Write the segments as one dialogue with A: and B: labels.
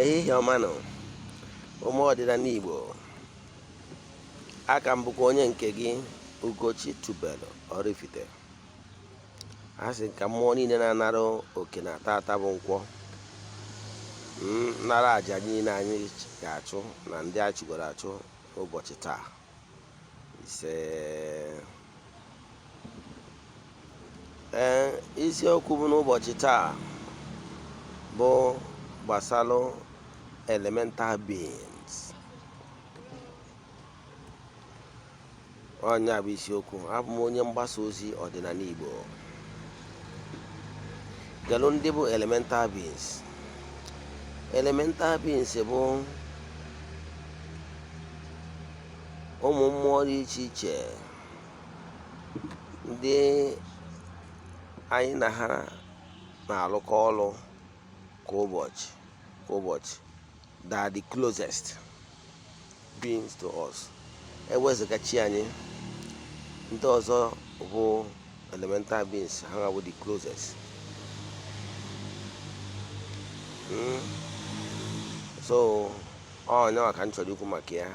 A: Ehihie ọma nụ, ụmụ ọdịnala Igbo. Aka m bụkwa onye nke gị, Ugochi tubelu Oraifite. A sị ka mmụọ niile na-anara oke na tata bụ nkwọ, nara àjà niile anyị ga-achụ na ndị a chụgoro achụ ụbọchị taa. Ise. Isiokwu bụ n'ụbọchị taa bụ gbasara elemental beings. Onye bụ isiokwu. Abụ m onye mgbasa ozi ọdịnala Igbo. Gelu ndị bụ elemental beings. Elemental beings bụ ụmụ mmụọ dị iche iche ndị anyị na ha na-alụkọ ọrụ kwa ụbọchị. They are the closest beings to us. Ewezụga chi anyị, ndị ọzọ bụ elemental beings, ha bụ the closest. So onye ka m chọrọ ikwu maka ya.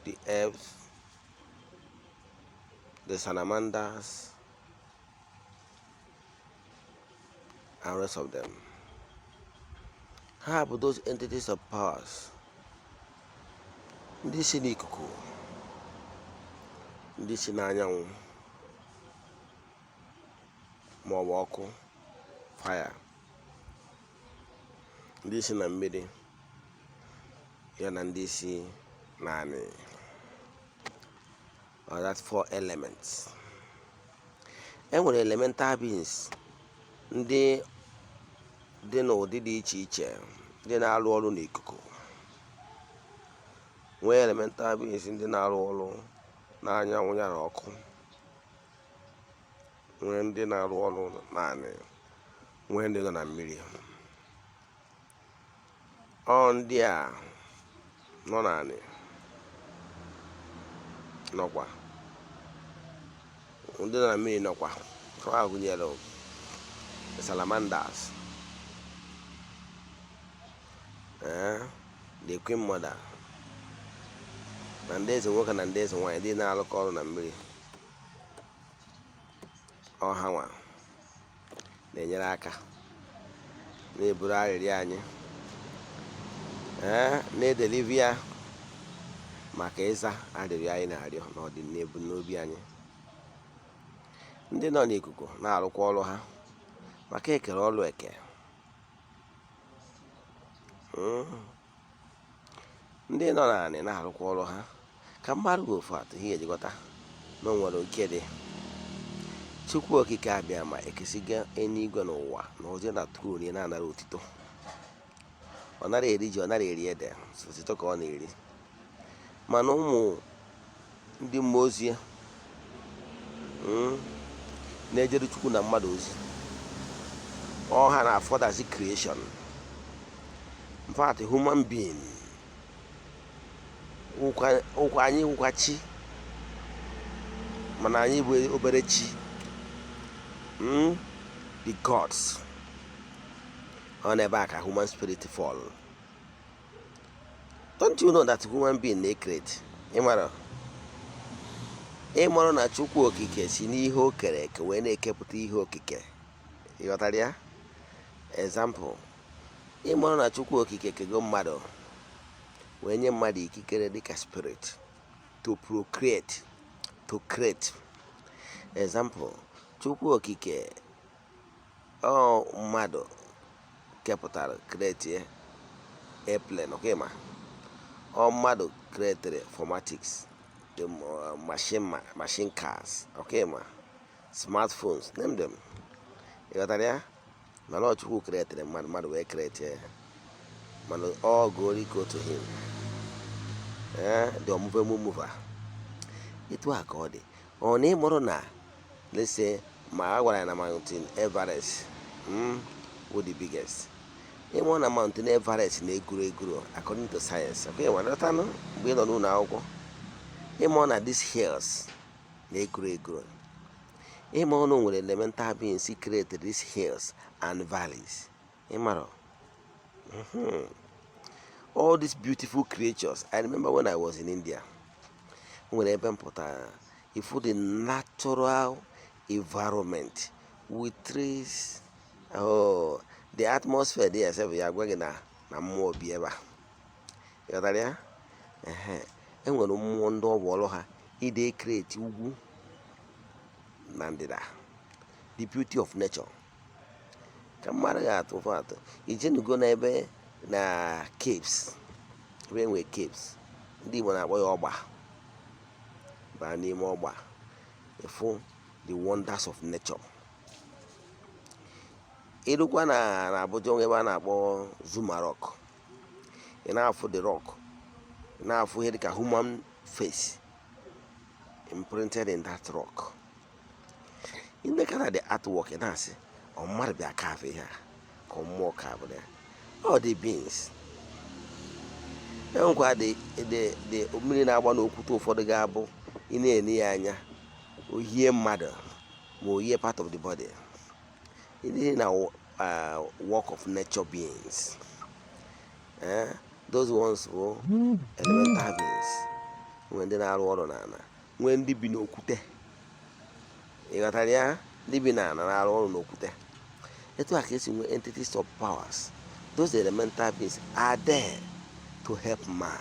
A: The elves, the salamanders, and rest of them. Ha bụ those entities of powers, ndị si n'ikuku, ndị si n'anyanwụ ma ọ bụ ọkụ, fire, ndị si na mmiri ya na ndị si naanị. That's 4 elements. Enwere elemental beings ndị dị n'ụdị dị iche iche, ndị na-arụ ọrụ n'ikuku. Nwee elemental beings ndị na-arụ ọrụ n'anyanwụ ya na ọkụ. Nwee ndị na-arụ ọrụ naanị. Nwee ndị nọ na mmiri. Ndị a nọ naanị nọkwa, ndị nọ na mmiri nọkwa. Ha gụnyere salamanders, the queen mother, na ndị eze nwoke na ndị eze nwanyị ndị na-alụkọ ọrụ na mmiri. Ọha nwa na-enyere aka na-eburu arịrịọ anyị, na-edelivi ya maka ịza arịrịọ anyị na-arịọ n'ọdịnihu n'obi anyị. Ndị nọ n'ikuku na-arụkwa ọrụ ha maka ekere ọrụ eke. Ndị nọ naanị na-arụkwa ọrụ ha ka mmadụ bụ ofu atụ ihe ejikọta na o nwere nke dị. Chukwu okike abịa ma ekesiga eluigwe n'ụwa na ozie na tronu na-anara otito. Ọ nara eri ji, ọ nara eri ede, otito ka ọ na-eri. Mana ụmụ ndị mmụọ ozi na-ejere Chukwu na mmadụ ozi, ha na-afọdazi creation. In fact, human being anyị wụkwa chi, mana anyị bụ obere chi. The gods. Ọ na-ebe a ka human spirit fall. Don't you know that human being na-ekreti? Ịmara na Chukwu okike si n'ihe o kere eke wee na-ekepụta ihe okike. Ịghọtara ya? Example, ịmara na Chukwu okike kego mmadụ wee nye mmadụ ikikere dịka spirit to procreate, to create. Example, Chukwu okike mmadụ kepụtara create airplane, okay ma? Mmadụ created formatics, the machine cars, okay ma? Smartphones, name them. You got that? Mana Chukwu created mmadụ wee create, mana all glory go to him. The unmovable mover. Itu a ka ọ dị. Ọ na ịmụrụ na, let's say, ma a gwara na mountain Everest who the biggest. Ịmụrụ na mountain Everest na-egwuru egwuru according to science. Okay, nwanọtanụ mgbe ị nọ n'ụlọ akwụkwọ. Ịmụrụ na these hills na-egwuru egwuru. Ịmụrụ na nwere elemental beings created these hills and valleys. Imaro. All these beautiful creatures. I remember when I was in India, when I put the natural environment with trees. Oh, the atmosphere there, so we are going na more be ever. You got that? And when one door wall, they create ugwu nandida. The beauty of nature. Kamara atụ atụ. Ije go na ebe na caves. Ebe we caves. Ndị Igbo na-akpọ ya ọgba. Ba n'ime ọgba. Efu the wonders of nature. Ịrụkwa na Abuja ebe a na-akpọ Zuma Rock. Ị na-afụ the rock. Ị na-afụ ihe dịka human face imprinted in that rock. In the kind of the artwork, ị na-asị ọ mmadụ bịa carve here ka mmụọ carve there. All the beings. Enwekwa the mmiri na-agba n'okwute ụfọdụ ga-abụ ị na-ene ya anya ohie mmadụ ma ohie part of the body. It is a work of nature beings. Those ones were elemental beings. When they are all on when they be no kute. Igataria, they be na all no kute. It was a case in entities of powers. Those elemental beings are there to help man.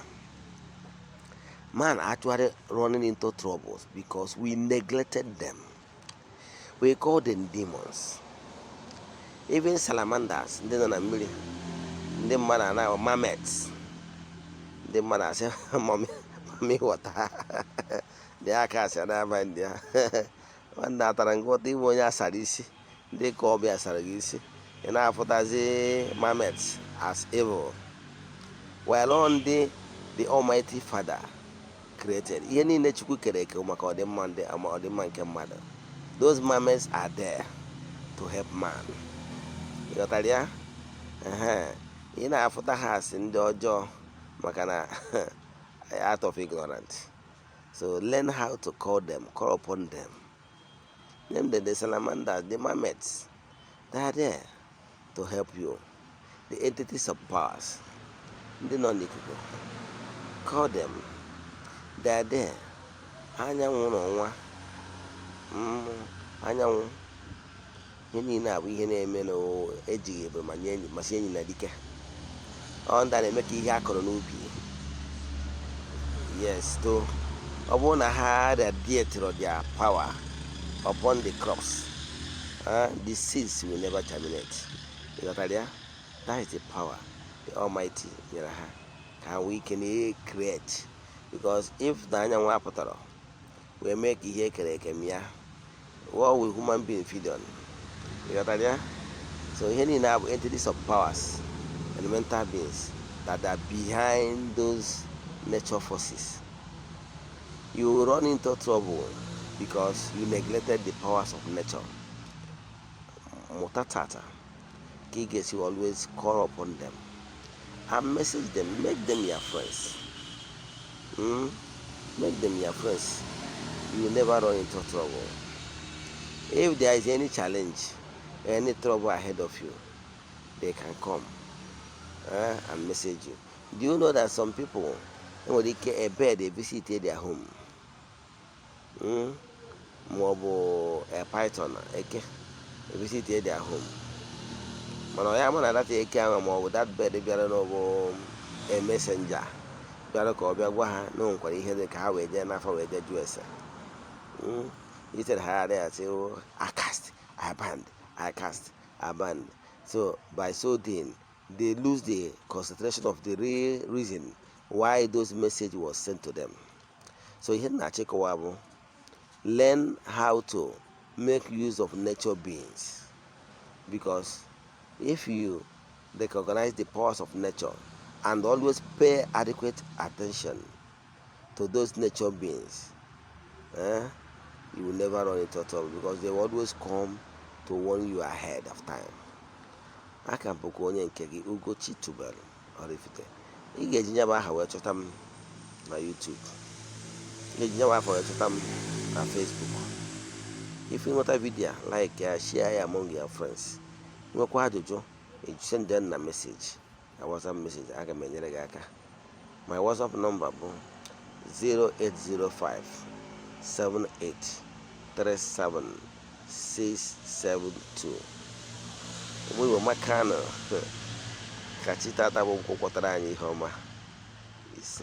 A: Man actually running into troubles because we neglected them. We call them demons. Even salamanders, they don't know. They man now marmots. They man say, "Mommy, water." They are cast and I mind there. One that and got the one sarisi. They call me a sarisi. And I thought as a marmots as evil. While on the Almighty Father created. Any nature kereke maka the man the ama the man can mother. Those marmots are there to help man. You got that? You know, after the house in the ojo makana out of ignorance. So learn how to call upon them. Name them the salamanders, the marmots. They are there to help you. The entities of powers. They don't need people. Call them. They are there. Anyanwụ n'ọnwa. Anyanwụ. Ihe niile abụ ihe na-eme n'ejighị ebe ma nye masị enyi na dike. Ọ ndị na-eme ka ihe akọrọ n'ubi. Yes, to ọ bụrụ na ha radiate their power upon the crops, the seeds will never germinate. You got that? That is the power the Almighty nyere ha ka we can create. Because if the anyanwụ apụtara we make ihe kere eke mịa, what will human being feed on? You got that? So here you have entities of powers, elemental beings that are behind those nature forces. You will run into trouble because you neglected the powers of nature. Mutatata, Giges, you always call upon them and message them, make them your friends. Make them your friends. You will never run into trouble. If there is any challenge, any trouble ahead of you, they can come and message you. Do you know that some people, when they get a bed, they visit their home? Mobo a python, they visit their home. Manoyama that they came with that bed, they got a messenger. Barako Biagua, no, what he had the car with then after with the USA. He said, I say, oh, I cast, I banned, I cast, I banned. So by so doing, they lose the concentration of the real reason why those message was sent to them. So here na Chekowabo, learn how to make use of nature beings, because if you recognize the powers of nature and always pay adequate attention to those nature beings, you will never run into trouble, because they will always come to warn you ahead of time. I can book onye nke gị Ugochi tubelu Oraifite. Ị ga-eji nyaba aha wee chọta m na YouTube. Ị ga-eji nyaba aha wee chọta m na Facebook. If you want a video, like ya, share ya among your friends. Nwekwa ajụjụ, send them a message, a WhatsApp message. I can make it. My WhatsApp number is 0805 7837 we were Macano. Cachita, that will go what I need, Homer. It's